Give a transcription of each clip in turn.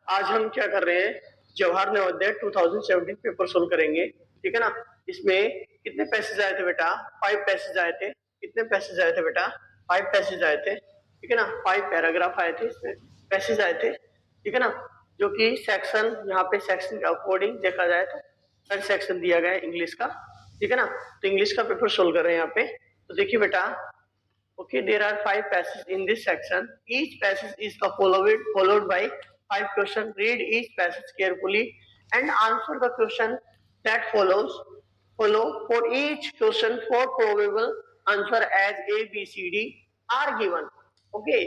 आज हम क्या कर रहे हैं, जवाहर नवोदय 2017 पेपर सोल्व करेंगे। ठीक है ना। इसमें कितने पैसेज आए थे बेटा? 5 पैसेज आए थे। कितने पैसेज आए थे बेटा? 5 पैसेज आए थे। ठीक है ना। 5 पैराग्राफ आए थे, इसमें पैसेज आए थे। ठीक है ना। जो कि सेक्शन, यहाँ पे सेक्शन के अकॉर्डिंग देखा जाए तो हर सेक्शन दिया गया है इंग्लिश का। ठीक है ना। तो इंग्लिश का पेपर सोल्व कर रहे हैं यहाँ पे। तो देखिए बेटा, okay, there are 5 passages in this section. Each passage is followed by 5 questions. Read each passage carefully and answer the question that follow. For each question 4 probable answer as A, B, C, D are given. Okay,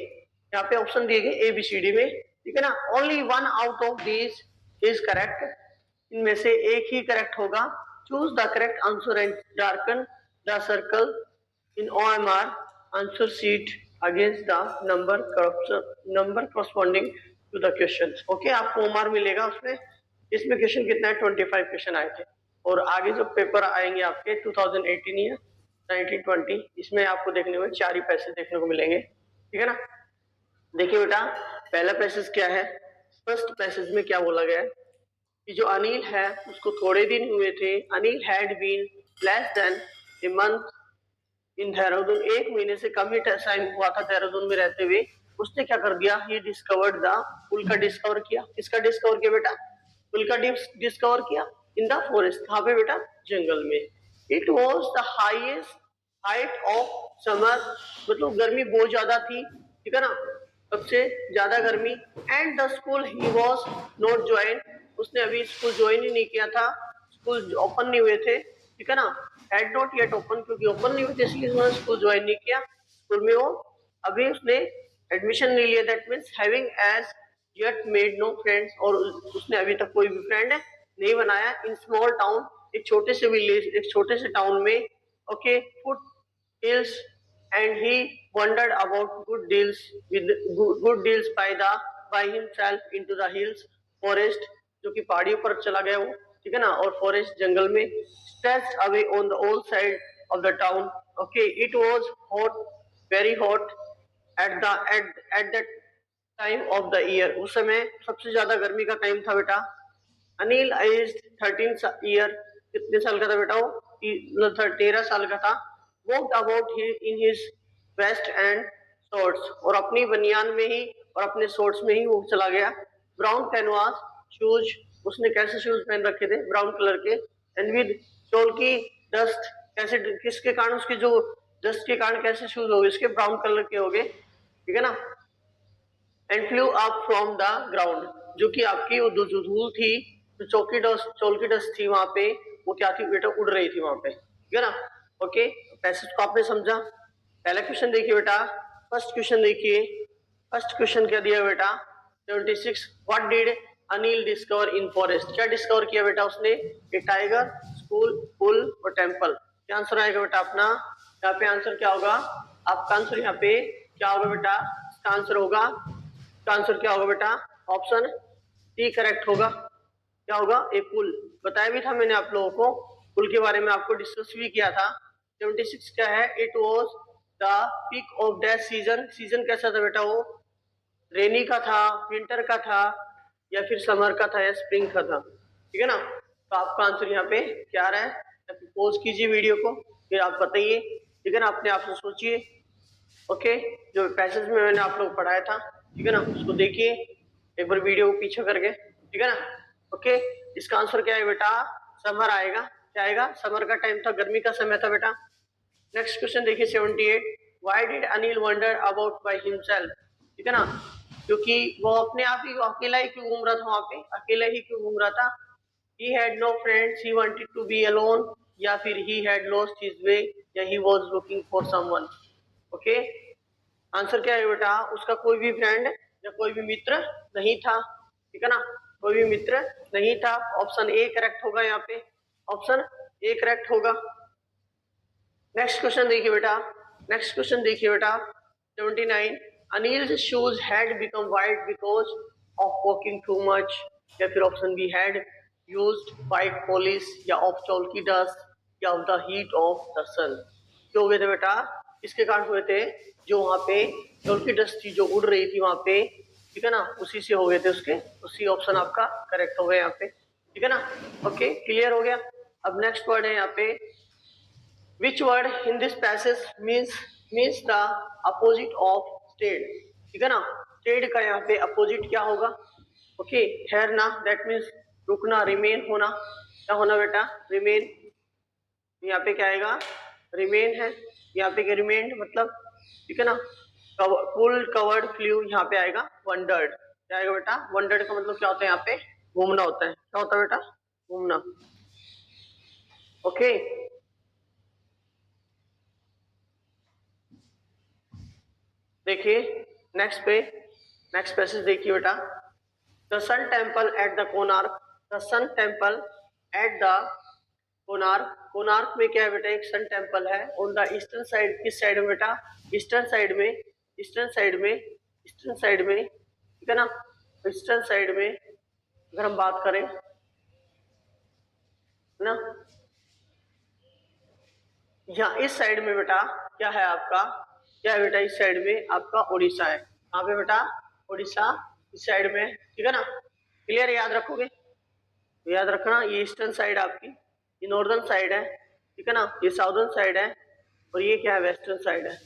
यहाँ पे option दिए गए A, B, C, D में। ठीक है ना। Only one out of these is correct. इनमें से एक ही करेक्ट होगा। Choose the correct answer and darken the circle in OMR answer sheet against the number corresponding to the questions. Okay, आपको OMR मिलेगा उसमें। इसमें क्वेश्चन कितना है? 25 क्वेश्चन आए थे। और आगे जो पेपर आएंगे आपके 2018 या 1920, इसमें आपको देखने में 4 ही पैसेज देखने को मिलेंगे। ठीक है ना। देखिए बेटा, पहला पैसेज क्या है? फर्स्ट पैसेज में क्या बोला गया है कि जो अनिल है उसको थोड़े दिन हुए थे। Anil had been less than a month in Dehradun, 1 महीने से कम ही टाइम हुआ था देहरादून में रहते हुए। उसने क्या कर दिया? ही डिस्कवर्ड द पुल का डिस्कवर किया। किसका डिस्कवर किया बेटा? पुल का डिस्कवर किया इन द फॉरेस्ट। कहाँ पे बेटा? जंगल में। It was the highest height of summer, मतलब गर्मी बहुत ज्यादा थी। ठीक है ना, सबसे ज्यादा गर्मी। And the school he was not join, उसने अभी स्कूल ज्वाइन ही नहीं किया था, स्कूल ओपन नहीं हुए थे। ठीक है ना। हैड नॉट येट ओपन, क्योंकि ओपन नहीं हुए थे इसलिए उसने स्कूल ज्वाइन नहीं किया। स्कूल में वो अभी उसने एडमिशन नहीं लिया। That means having as yet made no friends, और उसने अभी तक कोई भी फ्रेंड नहीं बनाया। इन स्मॉल टाउन, एक छोटे से विलेज, एक छोटे से टाउन में। Okay, foot hills, and he wandered about good deals by himself into the hills forest, जो कि पहाड़ियों पर चला गया वो। ठीक है ना। और फॉरेस्ट जंगल में। stretched away on the all side of the town. Okay, it was hot, very hot at that time of the year. उस समय सबसे ज्यादा गर्मी का टाइम था बेटा। अनिल एज 13 ईयर, कितने साल का था बेटा वो? 13 साल का था। Walked about in his vest and shorts, और अपनी बनियान में ही और अपने शॉर्ट्स में ही वो चला गया। ब्राउन कैनवास शूज, उसने कैसे शूज पहन रखे थे? ब्राउन कलर के। एंड विद चोल की डस्ट, कैसे, किसके कारण? उसके जो डस्ट के कारण कैसे शूज हो गए इसके? ब्राउन कलर के हो गए। ठीक है ना। And flu up from the ground, जो कि आपकी वो जो धूल थी, जो चोल की डस्ट थी वहां पे, वो क्या थी बेटा? उड़ रही थी वहां पे। ठीक है ना। ओके, पैसेज को आपने समझा। पहला क्वेश्चन देखिए बेटा, फर्स्ट क्वेश्चन देखिए। फर्स्ट क्वेश्चन क्या दिया बेटा? 76, what did Anil discover in forest? क्या डिस्कवर किया बेटा उसने? ए टाइगर, स्कूल, पुल और टेम्पल। क्या आंसर आएगा बेटा अपना? यहाँ पे आंसर क्या होगा? आपका आंसर यहाँ पे क्या होगा बेटा? इसका आंसर होगा, इसका आंसर क्या होगा बेटा? ऑप्शन सी करेक्ट होगा। क्या होगा? ए पुल। बताया भी था मैंने आप लोगों को, पुल के बारे में आपको डिस्कस भी किया था। 76 क्या है? It was the peak of that season. Season कैसा था बेटा वो? रेनी का था, विंटर का था, या फिर समर का था, या स्प्रिंग का था। ठीक है ना। तो आपका आंसर यहाँ पे क्या आ रहा है? पॉज कीजिए वीडियो को, फिर आप बताइए। ठीक है ना, अपने आप से सोचिए। ओके, जो पैसेज में मैंने आप लोग पढ़ाया था, ठीक है ना, उसको देखिए एक बार वीडियो को पीछे करके। ठीक है ना। ओके, इसका आंसर क्या है बेटा? समर आएगा। क्या आएगा? समर का टाइम था, गर्मी का समय था बेटा। नेक्स्ट क्वेश्चन देखिए 78, why did Anil wonder about by himself? ठीक है ना, क्योंकि वो अपने आप ही अकेला ही क्यों घूम रहा था वहां पे? अकेला ही क्यों घूम रहा था? he had no friends, he wanted to be alone, या फिर he had lost his way, या he was looking for someone. Okay, answer क्या है बेटा? उसका कोई भी फ्रेंड या कोई भी मित्र नहीं था। ठीक है ना, कोई भी मित्र नहीं था। ऑप्शन ए करेक्ट होगा यहाँ पे, ऑप्शन ए करेक्ट होगा। नेक्स्ट क्वेश्चन देखिए बेटा, नेक्स्ट क्वेश्चन देखिए बेटा 79, Anil's shoes had become white because of walking too much, या फिर option B had used white polish, या ऑफ चौल्की डस्ट, या of the heat of the sun. क्यों हुए थे बेटा? किसके कारण हुए थे? जो वहां पे चौल्की डस्ट थी जो उड़ रही थी वहां पे, ठीक है ना, उसी से हो गए थे उसके, उसी ऑप्शन आपका करेक्ट हो गया यहाँ पे, ठीक है ना। ओके, क्लियर हो गया। अब नेक्स्ट वर्ड है यहाँ पे, which word in this passage means the opposite of stayed, ठीक है ना। स्टेड का यहाँ पे अपोजिट क्या होगा? ओके, ठहरना, दैट मीन्स रुकना, रिमेन होना, क्या होना बेटा? रिमेन। यहाँ पे क्या आएगा? रिमेन है, यहाँ पे क्या रिमेन मतलब, ठीक है ना। फुल कवर्ड फ्लू यहाँ पे आएगा वंडर्ड, क्या आएगा बेटा? वंडर्ड का मतलब क्या होता है? यहाँ पे घूमना होता है, क्या होता है बेटा? घूमना। ओके, देखिए नेक्स्ट पे, नेक्स्ट पैसेज देखिए बेटा, the sun temple at the Konark, the sun temple at the Konark, Konark में क्या है बेटा? एक सन टेम्पल है। ऑन द ईस्टर्न साइड, किस साइड में बेटा? ईस्टर्न साइड में, ईस्टर्न साइड में, ईस्टर्न साइड में, ठीक है ना। ईस्टर्न साइड में अगर हम बात करें ना, यहाँ इस साइड में बेटा क्या है आपका? क्या है बेटा? इस साइड में आपका उड़ीसा है। कहाँ पे बेटा? उड़ीसा इस साइड में, ठीक है ना। क्लियर, याद रखोगे? तो याद रखना, ये ईस्टर्न साइड आपकी, ये नॉर्दर्न साइड है, ठीक है ना, ये साउदर्न साइड है, और ये क्या है? वेस्टर्न साइड है।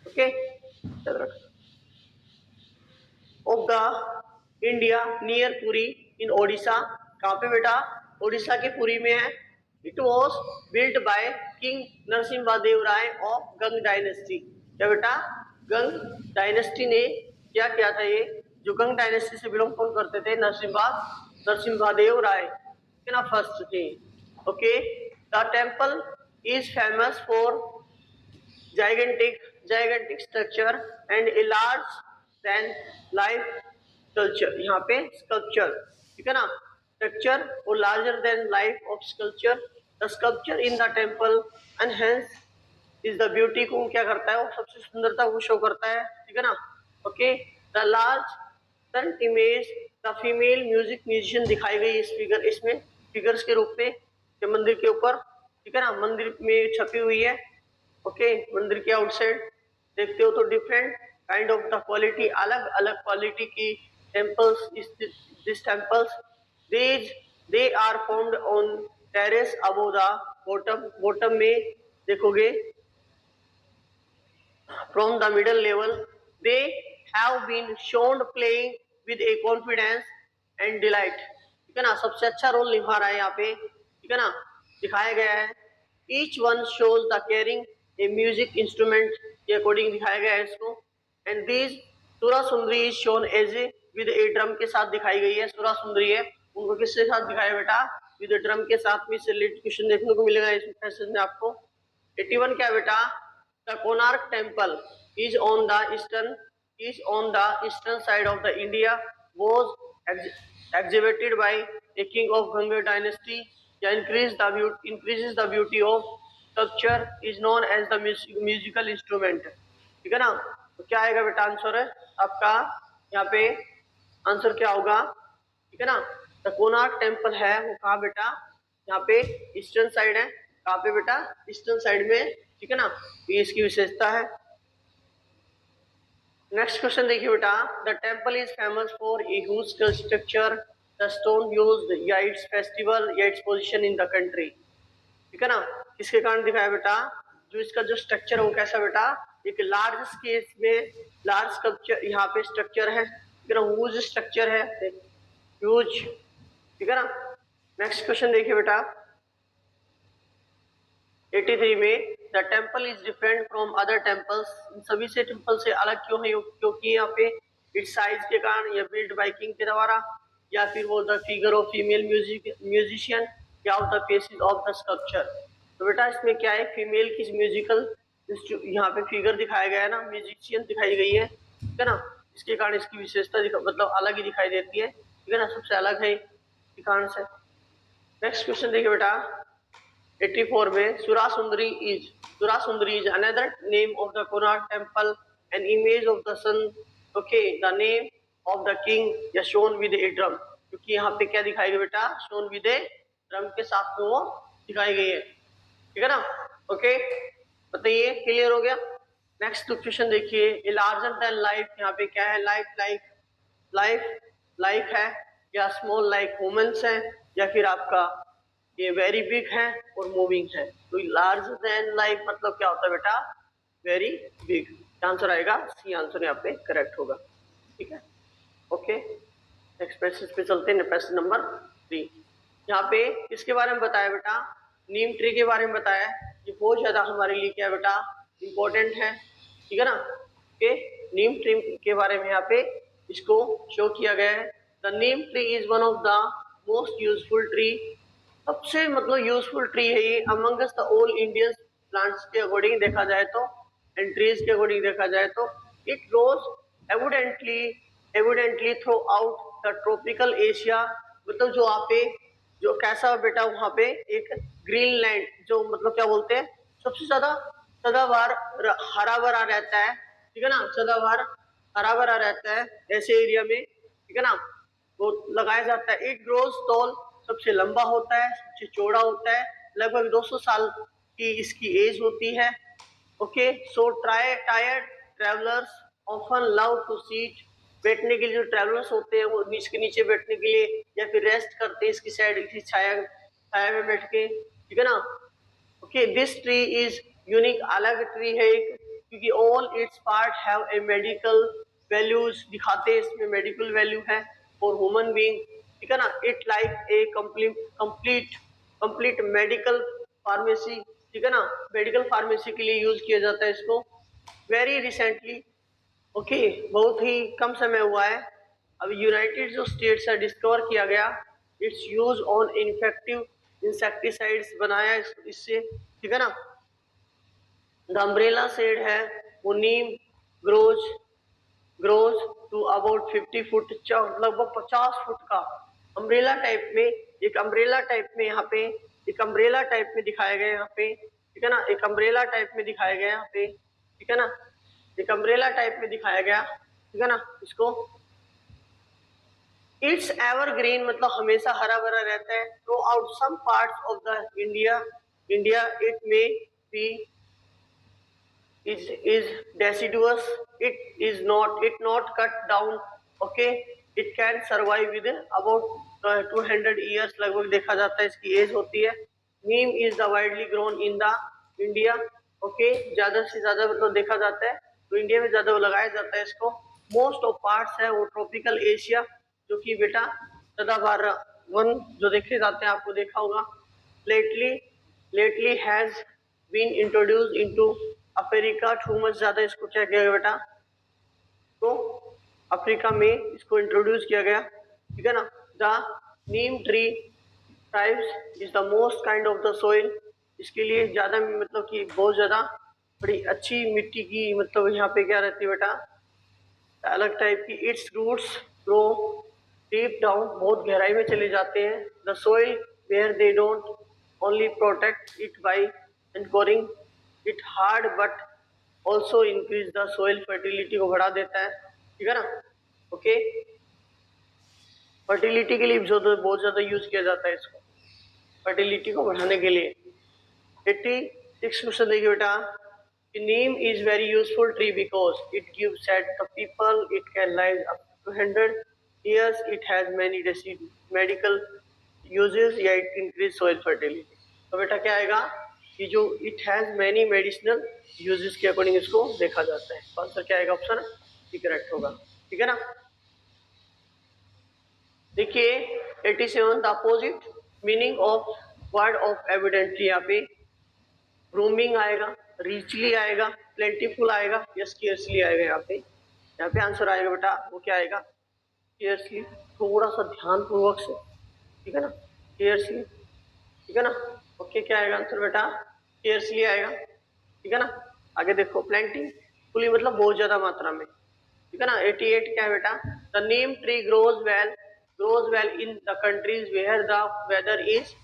ओके, याद रखना। Of the India near Puri in Odisha, कहाँ पे बेटा? ओडिशा के पुरी में है। It was built by king Narasimha Dev Rai of Ganga dynasty, क्या बेटा? गंग डायनेस्टी ने क्या किया था? ये जो गंग डायनेस्टी से बिलोंग कौन करते थे? नरसिम्हा देव राय, ठीक है ना, फर्स्ट थे। Okay, the temple is famous for gigantic structure and a large than life sculpture, यहाँ पे sculpture, ठीक है ना, structure और larger than life of sculpture, the sculpture in the temple enhance is the beauty, को क्या करता है? वो सबसे सुंदरता को शो करता है, ठीक है ना। Okay, the large front image, the female music musician दिखाई गई इस फिगर, इसमें फिगर्स के रूप में मंदिर के ऊपर, ठीक है ना, मंदिर में छपी हुई है। ओके, मंदिर के आउटसाइड देखते हो तो different kind of the quality, अलग अलग क्वालिटी की temples, this temples they are found on terrace above the bottom, bottom में देखोगे from the middle level, they have been shown playing with a confidence and delight, ठीक है ना, सबसे अच्छा रोल निभा रहा है यहाँ पे, ठीक है ना, दिखाया गया है। Each one shows the caring a music instrument के अकॉर्डिंग दिखाया गया है इसको। And these sura sundari is shown as a with a drum के साथ दिखाई गई है। सुरा सुंदरी है, उनको किसके साथ दिखाया बेटा? विद ड्रम के साथ में। से रिलेटेड क्वेश्चन देखने को मिलेगा इस पैसेज में आपको। 81 क्या बेटा? The Konark temple is on the eastern side of the India, was exhibited by a king of Ganga dynasty, या increases the beauty of sculpture is known as the musical instrument, ठीक है ना। तो क्या आएगा बेटा आंसर है आपका? यहाँ पे आंसर क्या होगा? ठीक है ना, द कोणार्क टेम्पल है वो कहाँ बेटा? यहाँ पे ईस्टर्न साइड है। कहाँ पे बेटा? ईस्टर्न साइड में, ठीक है ना, ये इसकी विशेषता है। नेक्स्ट क्वेश्चन देखिए बेटा, the temple is famous for a huge structure, the stone used, या इट्स फेस्टिवल, या its position in the country, ठीक है ना। किसके कारण दिखाया बेटा? जो इसका जो स्ट्रक्चर है वो कैसा बेटा? एक लार्ज स्केल में लार्ज स्ट्रक्चर, यहाँ पे स्ट्रक्चर है, ठीक है ना, ह्यूज स्ट्रक्चर है, ह्यूज, ठीक है ना। नेक्स्ट क्वेश्चन देखिए बेटा, 83 में, the temple is different from other temples, सभी से टेम्पल से अलग क्यों है? क्योंकि यहाँ पे इट्स साइज के कारण, या बिल्ड बाय किंग के द्वारा, या फिर वो the figure of female musician, या of the faces of the sculpture. तो बेटा इसमें क्या है? फीमेल की म्यूजिकल यहाँ पे फिगर दिखाया गया है ना, म्यूजिशियन दिखाई गई है, ठीक है ना, इसके कारण इसकी विशेषता मतलब अलग ही दिखाई देती है, ठीक है ना, सबसे अलग है इस कारण से। नेक्स्ट क्वेश्चन देखिए बेटा, 84 में, Surasundari is another name of the Konark temple, an image of the sun, okay, the name of the king, या शोन विद ए ड्रम, क्योंकि यहाँ पे क्या दिखाई गई बेटा? शोन विद ए ड्रम के साथ में वो दिखाई गई है, ठीक है ना। ओके, बताइए, क्लियर हो गया। नेक्स्ट क्वेश्चन देखिए, ए लार्जर देन लाइफ, यहाँ पे क्या है? लाइफ लाइक लाइफ लाइक है, या स्मॉल लाइक वुमेन्स है, या फिर आपका ये वेरी बिग है और मूविंग है। तो लार्ज देन लाइक मतलब क्या होता है बेटा, वेरी बिग। आंसर आएगा सी आंसर यहाँ पे करेक्ट होगा। ठीक है, ओके नेक्स्ट पैसेज पे चलते हैं, पैसेज नंबर 3। यहाँ पे किसके बारे में बताया बेटा, नीम ट्री के बारे में बताया। ये बहुत ज्यादा हमारे लिए क्या बेटा इंपॉर्टेंट है, ठीक है ना। ओके, नीम ट्री के बारे में यहाँ पे इसको शो किया गया है। The neem tree is one of the most useful tree, सबसे मतलब यूजफुल ट्री है ये amongst the all Indian plants के अकॉर्डिंग देखा जाए तो, एंड ट्रीज के अकॉर्डिंग देखा जाए तो। It grows evidently through out the tropical Asia, मतलब जो वहाँ पे जो कैसा बेटा वहाँ पे एक ग्रीनलैंड जो मतलब क्या बोलते हैं सबसे ज्यादा सदाबहार हरा भरा रहता है, ठीक है ना, सदाबहार हरा भरा रहता है ऐसे एरिया में, ठीक है ना, वो लगाया जाता है। इट ग्रोज टॉल, सबसे लंबा होता है, सबसे चौड़ा होता है, लगभग 200 साल की इसकी एज होती है। Okay, so tired travellers often love to sit, बैठने के लिए जो ट्रेवलर्स होते हैं वो इसके नीचे बैठने के लिए या फिर रेस्ट करते हैं इसकी साइड, इसकी छाया छाया में बैठ के, ठीक है ना। Okay, this tree is unique, अलग ट्री है एक, क्योंकि all it's part have a medical values, दिखाते हैं इसमें मेडिकल वैल्यू है फॉर ह्यूमन बीइंग, ठीक है ना। It like a complete medical pharmacy, ठीक है ना, मेडिकल फार्मेसी के लिए यूज किया जाता है इसको। वेरी रिसेंटली, ओके, बहुत ही कम समय हुआ है, अब यूनाइटेड जो स्टेट्स है डिस्कवर किया गया it's use on infective insecticides बनाया इससे, ठीक है ना। द अम्ब्रेला शेड है वो नीम ग्रोज टू अबाउट 50 फुट, लगभग 50 फुट का अम्ब्रेला टाइप में, एक अम्ब्रेला टाइप में यहाँ पे, एक अम्ब्रेला टाइप में दिखाया गया यहाँ पे, ठीक है ना, एक अम्ब्रेला टाइप में दिखाया गया यहाँ पे, ठीक है ना, एक अम्ब्रेला टाइप में दिखाया गया, ठीक है ना इसको। इट्स एवरग्रीन मतलब हमेशा हरा भरा रहता है। Throughout some parts of the India it may be is deciduous, it not cut down, okay, it can survive with about 200 years, लगभग देखा जाता है इसकी एज होती है। Neem is the widely grown in the India, okay, ज्यादा से ज्यादा मतलब देखा जाता है तो इंडिया में ज्यादा लगाया जाता है इसको। मोस्ट ऑफ पार्ट्स है वो ट्रॉपिकल एशिया, जो कि बेटा सदाबहार वन जो देखे जाते हैं आपको देखा होगा। Lately has been introduced into Africa, too much ज्यादा इसको क्या किया गया बेटा, तो अफ्रीका में इसको इंट्रोड्यूस किया गया, ठीक है ना। The neem tree tribes is the most kind of the soil, इसके लिए ज्यादा मतलब कि बहुत ज्यादा बड़ी अच्छी मिट्टी की मतलब यहाँ पे क्या रहती है बेटा अलग टाइप की। Its roots grow deep down, बहुत गहराई में चले जाते हैं। The soil where they don't only protect it by anchoring it hard but also increase the soil fertility को बढ़ा देता है, ठीक है ना। ओके, फर्टिलिटी के लिए जो बहुत ज्यादा यूज किया जाता है इसको, फर्टिलिटी को बढ़ाने के लिए। 86 क्वेश्चन देखिए बेटा, neem is very useful tree because it gives set the people, it can live up to 100 years, it has many medical uses, या इट इंक्रीज सोइल फर्टिलिटी। तो बेटा क्या आएगा कि जो it has many medicinal uses के अकॉर्डिंग इसको देखा जाता है। आंसर क्या आएगा, ऑप्शन सी करेक्ट होगा, ठीक है ना। देखिए 87 the opposite meaning of word of evidently, यहाँ पे रूमिंग आएगा, रिचली आएगा, प्लेंटीफुल आएगा या स्केर्सली आएगा। यहाँ पे आंसर आएगा बेटा वो क्या आएगा, स्केर्सली। थोड़ा सा ध्यान पूर्वक से, ठीक है ना, स्केर्सली, ठीक है ना। ओके, क्या आएगा आंसर बेटा, स्केर्सली आएगा, ठीक है ना। आगे देखो, प्लेंटीफुली मतलब बहुत ज्यादा मात्रा में, ठीक है ना। 88 क्या है बेटा, the neem tree grows well in the countries where the weather is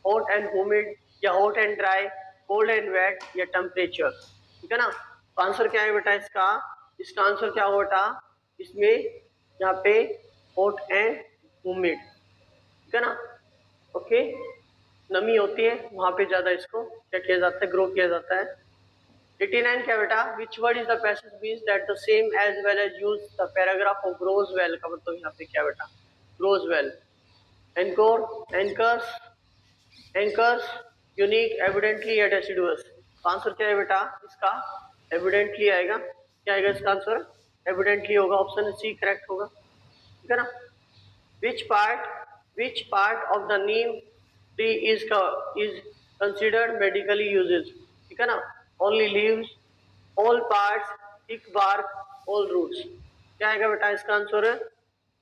hot and humid, या hot and dry, cold and wet, या टेम्परेचर, ठीक है ना। तो आंसर क्या है बेटा इसका आंसर क्या होगा बेटा, इसमें यहाँ पे हॉट एंड ह्यूमिड, ठीक है ना। ओके, नमी होती है वहां पे ज्यादा इसको क्या किया जाता है, ग्रो किया जाता है। 89 क्या बेटा, which word is the passage means that the same as well as use the paragraph of grows well का मतलब यहाँ पे क्या बेटा, grows well. Encore, anchors, anchors, unique, evidently या डेसिडुअस। आंसर क्या है बेटा इसका, एविडेंटली आएगा। क्या आएगा इसका आंसर, एविडेंटली होगा, ऑप्शन सी करेक्ट होगा, ठीक है ना। Which part of the neem tree is considered medically uses, ठीक है ना। Only leaves, all parts, thick bark, all roots. क्या आएगा बेटा इसका आंसर,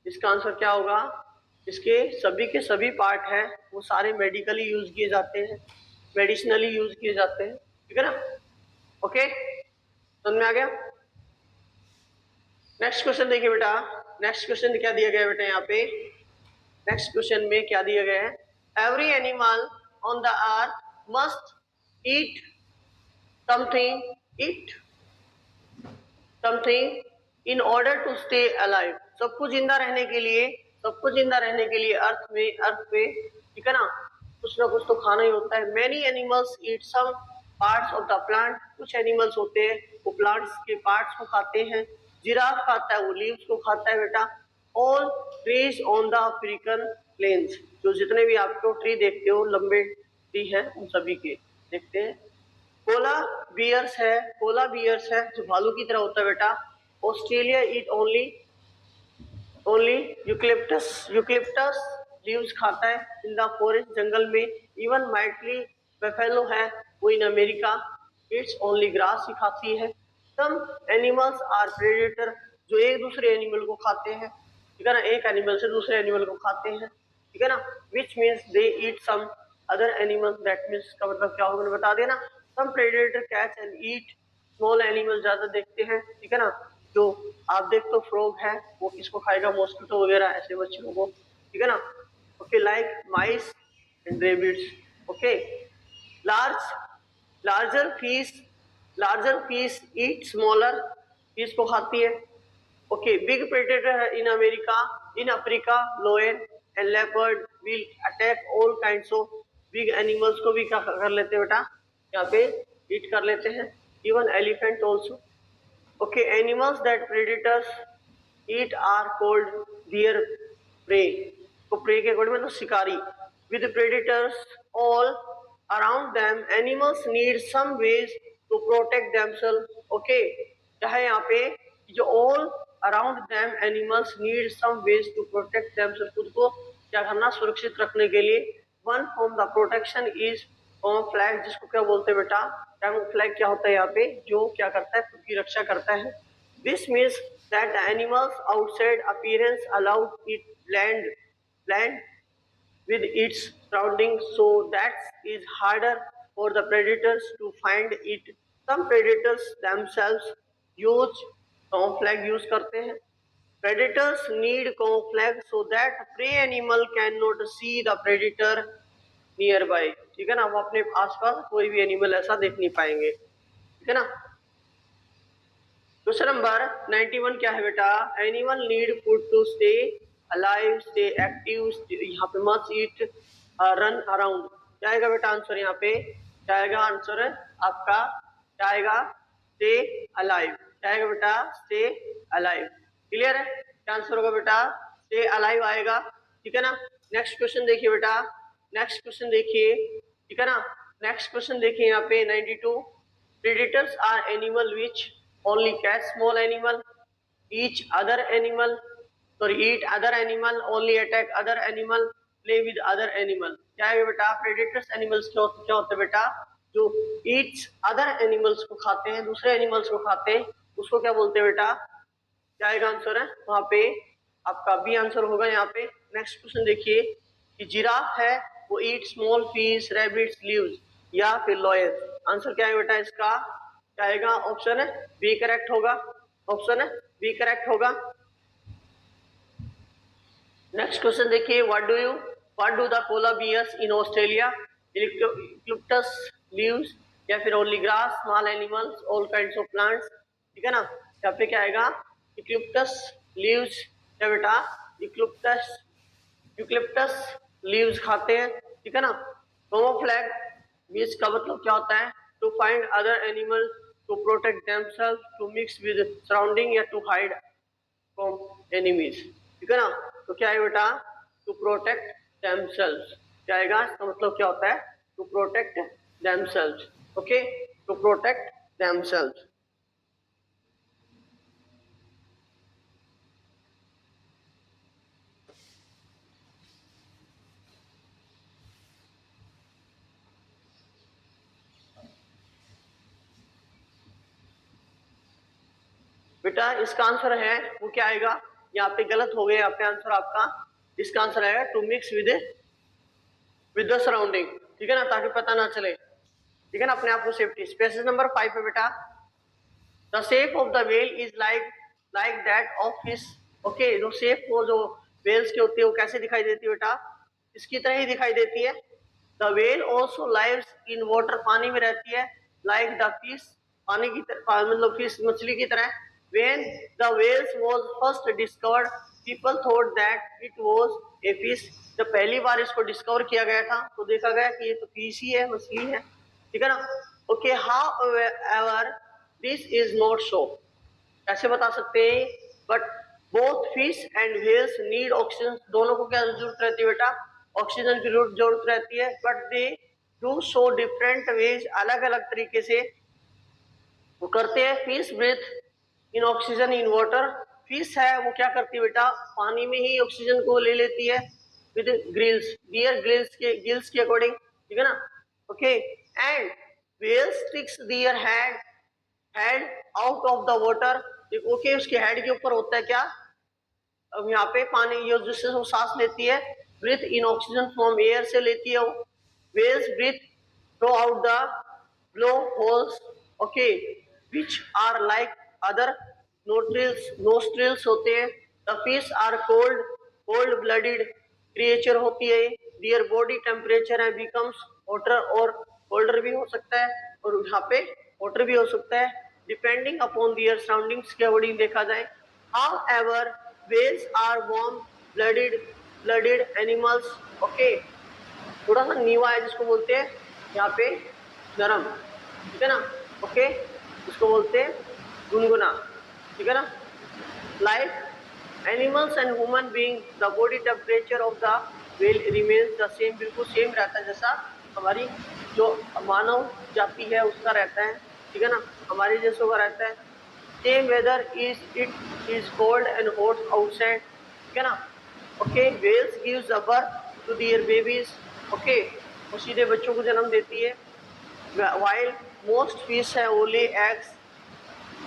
इसका आंसर क्या होगा, इसके सभी के सभी पार्ट हैं वो सारे मेडिकली यूज किए जाते हैं, मेडिसिनली यूज किए जाते हैं, ठीक है ना। ओके, समझ में आ गया। नेक्स्ट क्वेश्चन देखिए बेटा, नेक्स्ट क्वेश्चन क्या दिया गया है बेटा यहाँ पे, नेक्स्ट क्वेश्चन में क्या दिया गया है, every animal on the earth must eat something in order to stay alive. सबको जिंदा रहने के लिए, सबको जिंदा रहने के लिए अर्थ पे, ठीक है ना, कुछ ना कुछ तो खाना ही होता है। Many animals eat some parts of the plant, कुछ एनिमल्स होते हैं वो प्लांट्स के पार्ट्स को खाते हैं। जिराफ खाता है वो लीव्स को खाता है बेटा। All trees on the African plains, जो जितने भी आपको ट्री देखते हो लंबे ट्री है उन सभी के देखते हैं। पोला बियर्स है, पोला बियर्स है जो भालू की तरह होता है बेटा। Australia eat only eucalyptus leaves खाता है इन द फॉरेस्ट, जंगल में। इवन माइटली बफेलो है वो in America it's only grass ही खाती है। सम एनिमल्स आर प्रेडेटर, जो एक दूसरे एनिमल को खाते हैं, ठीक है ना, एक एनिमल से दूसरे एनिमल को खाते हैं, ठीक है ना। Which means they eat some other animals, that means का मतलब क्या होगा मैंने बता दिया ना। Some predator catch and eat small animal, ज्यादा देखते हैं, ठीक है ना। जो आप देखते हो फ्रॉग है वो किसको खाएगा, मॉस्किटो वगैरह ऐसे मच्छरों को, ठीक है ना। Okay, like mice and rabbits. Okay, larger fish eat smaller fish को खाती है। ओके, बिग प्रेडेटर है in Africa लोयन and leopard will attack all kinds of big animals को भी क्या कर लेते हैं बेटा, यहाँ पे ईट कर लेते हैं, even elephant also. Okay, animals that predators eat are called their prey, तो प्रे के अकॉर्डिंग मतलब शिकारी। With predators all around them animals need some ways to protect themself. Okay, क्या है यहाँ पे, जो all around them animals need some ways to protect themself, खुद को क्या करना, सुरक्षित रखने के लिए। One from the protection is camouflage, जिसको क्या बोलते हैं बेटा, कैमोफ्लैग क्या होता है यहाँ पे, जो क्या करता है, खुद की रक्षा करता है। This means that the animals outside appearance allowed it blend with its surroundings, so that is harder for the predators to find it. Some predators themselves use camouflage use करते हैं। Predators need camouflage so that prey animal cannot see the predator nearby, ठीक है ना, वो अपने आसपास कोई भी एनिमल ऐसा देख नहीं पाएंगे, ठीक है ना। क्वेश्चन नंबर 91 क्या है बेटा, animal need food to stay alive, stay active, यहाँ पे मस्ट ईट, रन अराउंड। क्या आएगा बेटा आंसर यहाँ पे, क्या आएगा आंसर आपका, क्या आएगा, स्टे अलाइव। क्या आएगा बेटा, स्टे अलाइव। क्लियर है, क्या आंसर होगा बेटा, स्टे अलाइव आएगा, ठीक है ना। नेक्स्ट क्वेश्चन देखिए बेटा, नेक्स्ट क्वेश्चन देखिए, ठीक है ना। नेक्स्ट क्वेश्चन देखिए यहाँ पे 92, predators are animal which only catch small animal, each other animal, sorry eat other animal, only attack other animal, play with other animal। क्या है बेटा, predators animals क्या होते हैं बेटा, जो each other animals को खाते हैं, दूसरे animals को खाते हैं, उसको क्या बोलते हैं बेटा। क्या आएगा आंसर है वहां पे, आपका बी आंसर होगा यहाँ पे। नेक्स्ट क्वेश्चन देखिए कि जिराफ है वो eat small fish, rabbits, leaves या फिर लॉयन। आंसर क्या है बेटा इसका, क्या आएगा, ऑप्शन है बी करेक्ट होगा, ऑप्शन है बी करेक्ट होगा। नेक्स्ट क्वेश्चन देखिए, what do the polar bears in Australia, eucalyptus leaves या फिर only grass, small animals, all kinds of plants, ठीक है ना। यहाँ पे क्या आएगा, यूकलिप्टस लीव्स, क्या बेटा, यूकलिप्टस लीव्स खाते हैं, ठीक है ना। कैमोफ्लैग बीज का मतलब क्या होता है, to find other animal to protect themself, to mix with surrounding या टू हाइड फ्रॉम एनिमीज। ठीक है ना। तो क्या है बेटा, टू प्रोटेक्ट देमसेल्फ क्या आएगा, इसका मतलब क्या होता है, to protect themself. Okay, to protect themself. बेटा इसका आंसर है वो क्या आएगा, यहाँ पे गलत हो गया, यहाँ पे आंसर आपका, इसका आंसर आएगा to mix with the surrounding. ठीक है ना, ताकि पता ना चले। ठीक है ना, अपने आप को सेफ्टी। स्पेसिस नंबर 5 पे बेटा, the shape of the well is like that of fish. Okay, जो शेप वो जो वेल्स की होती है वो कैसे दिखाई देती है बेटा, इसकी तरह ही दिखाई देती है। The well also lives in water, पानी में रहती है। लाइक द फिश, पानी की तरह, मतलब फिश मछली की तरह। When the whales was first discovered, people thought that it was a fish. जब पहली बार इसको डिस्कवर किया गया था तो देखा गया कि ये तो फिश ही है, मछली है। ठीक है ना। Okay, however this is not so. कैसे बता सकते हैं, but both fish and whales need oxygen, दोनों को क्या जरूरत रहती है बेटा, ऑक्सीजन की जरूरत रहती है। But they do so different ways, अलग अलग तरीके से वो करते हैं। Fish breathe in oxygen in water, fish है वो क्या करती है बेटा, पानी में ही ऑक्सीजन को ले लेती है विद ग्रिल्स, डियर गिल्स के अकॉर्डिंग। ठीक है ना। Okay, and whales sticks their head out of the water. Okay, उसके हेड के ऊपर होता है क्या, अब यहाँ पे पानी ये जिससे वो सांस लेती है, breathe in oxygen from air से लेती है वो। Whales breathe throughout the blow holes, okay, which are like other nostrils होते हैं। The fish are cold blooded creature होती है। दियर बॉडी टेम्परेचर है बिकम्स हॉटर, और कोल्डर भी हो सकता है और यहाँ पे हॉटर भी हो सकता है, डिपेंडिंग अपॉन दियर सराउंडिंग्स के अकॉर्डिंग देखा जाए। However whales are warm-blooded animals. Okay, थोड़ा सा नीवा है जिसको बोलते हैं यहाँ पे नरम। ठीक है ना। ओके, इसको बोलते हैं गुनगुना। ठीक है ना। Like animals and human being, the body temperature of the whale remains the same, बिल्कुल सेम रहता है जैसा हमारी जो मानव जाति है उसका रहता है। ठीक है ना, हमारे जैसों का रहता है। Same weather is cold and hot outside. ठीक है ना। Okay, whales gives a birth to their babies. Okay, वो सीधे बच्चों को जन्म देती है। वाइल मोस्ट फिश है वो ले एग्स,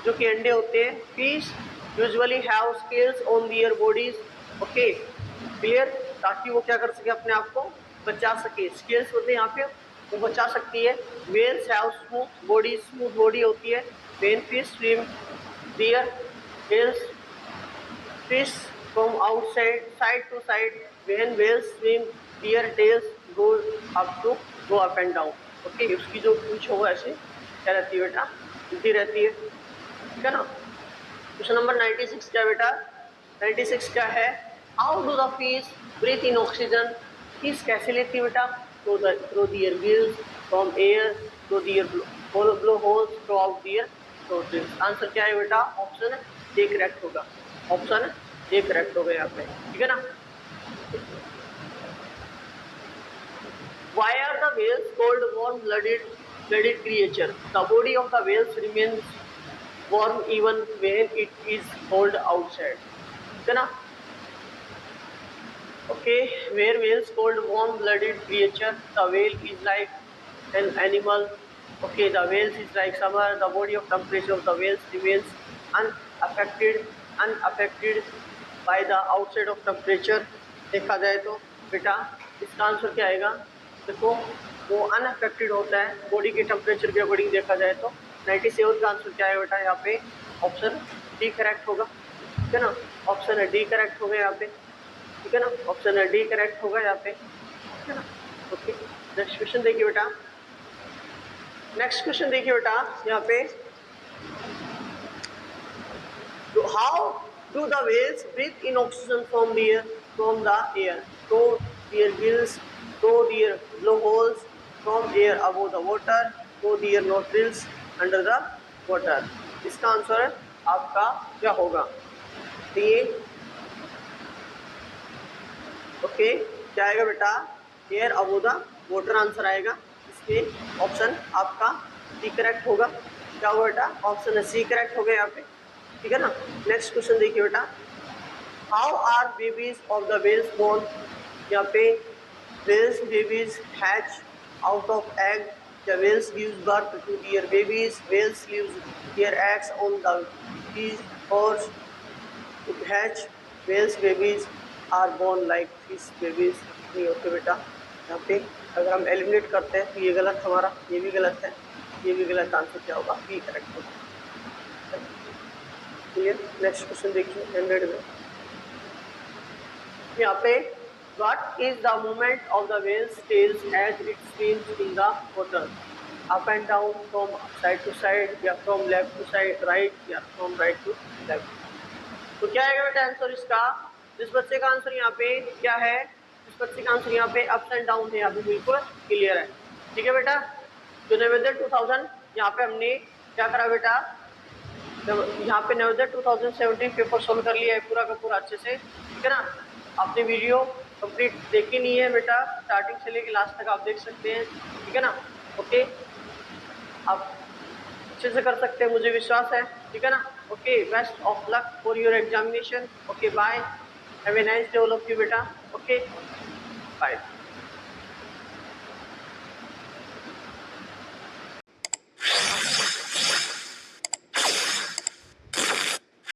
जो कि अंडे होते हैं। Fish usually have scales on their bodies. Okay, clear, ताकि वो क्या कर सके, अपने आप को बचा सके। स्केल्स होते हैं यहाँ पे, वो बचा सकती है। व्हेल्स हैव स्मूथ बॉडी होती है। When fish swim there tales fish from outside side to side. When whales swim, their tails go up and down. Okay, उसकी जो पूंछ हो ऐसे क्या रहती है बेटा, हिलती रहती है। ठीक है ना। क्वेश्चन नंबर 96 क्या बेटा, 96 क्या है, how do the fish breathe in oxygen. Fish कैसे लेती है बेटा, through their gills from air, through their blow holes throughout their nostrils. Answer क्या है बेटा, ऑप्शन ए करेक्ट होगा, ऑप्शन ए करेक्ट हो गया यहाँ पे। ठीक है ना। Why are the whales called warm-blooded creature? The body of the whales remains warm even when it is cold outside. ठीक है ना। Okay, where whales called warm-blooded creature? The whale is like an animal. Okay, the whales is like summer. The body of temperature of the whales remains unaffected by the outside of temperature. देखा जाए तो बेटा इसका answer क्या आएगा, देखो वो unaffected होता है बॉडी के टेम्परेचर के अकॉर्डिंग देखा जाए तो। 97 का आंसर क्या है बेटा, यहाँ पे ऑप्शन डी करेक्ट होगा। ठीक है ना, ऑप्शन डी करेक्ट होगा यहाँ पे। ठीक है ना, ऑप्शन डी करेक्ट होगा यहाँ पे। ठीक है ना। ओके, नेक्स्ट क्वेश्चन देखिए बेटा, नेक्स्ट क्वेश्चन देखिए बेटा यहाँ पे, how do the whales breathe in oxygen from the air? Through their gills, through their blowholes, from air above the water, through their nostrils under the water. इसका answer आपका क्या होगा? तो ये ओके क्या आएगा बेटा? Air above the water answer आएगा। इसमें ऑप्शन आपका सी करेक्ट होगा। क्या होगा बेटा? ऑप्शन है सी करेक्ट हो गया यहाँ पे, ठीक है ना। नेक्स्ट क्वेश्चन देखिए बेटा, how are babies of the whales born? यहाँ पे whales babies hatch out of egg, the whales gives birth to their babies, whales leaves their eggs on the beach or to hatch, whales babies are born like fish babies। नहीं होते बेटा, यहाँ पे अगर हम eliminate करते हैं तो ये गलत हमारा, ये भी गलत है, ये भी गलत। आंसर क्या होगा? बी करेक्ट होगा। क्लियर? नेक्स्ट क्वेश्चन देखिए 100 में। यहाँ पे what is the movement of the whale's tail as it spins in the water? Up and down, from side to side, या from left to side right, या from right to left। तो क्या आएगा बेटा आंसर इसका? इस बच्चे का आंसर यहाँ पे क्या है? इस बच्चे का आंसर यहाँ पे अप्स एंड डाउन है, यहाँ पे बिल्कुल क्लियर है, ठीक है बेटा। तो नवोदय 2000 यहाँ पे हमने क्या करा बेटा? यहाँ पे नवोदय 2017 पेपर सोल्व कर लिया है पूरा का पूरा अच्छे से, ठीक है ना। आपने वीडियो कंप्लीट देखी नहीं है बेटा, स्टार्टिंग से लेके लास्ट तक आप देख सकते हैं, ठीक है ना। ओके, आप अच्छे से कर सकते हैं, मुझे विश्वास है, ठीक है ना। Okay, best of luck for your examination. Okay bye, have a nice day all of you बेटा। Okay bye.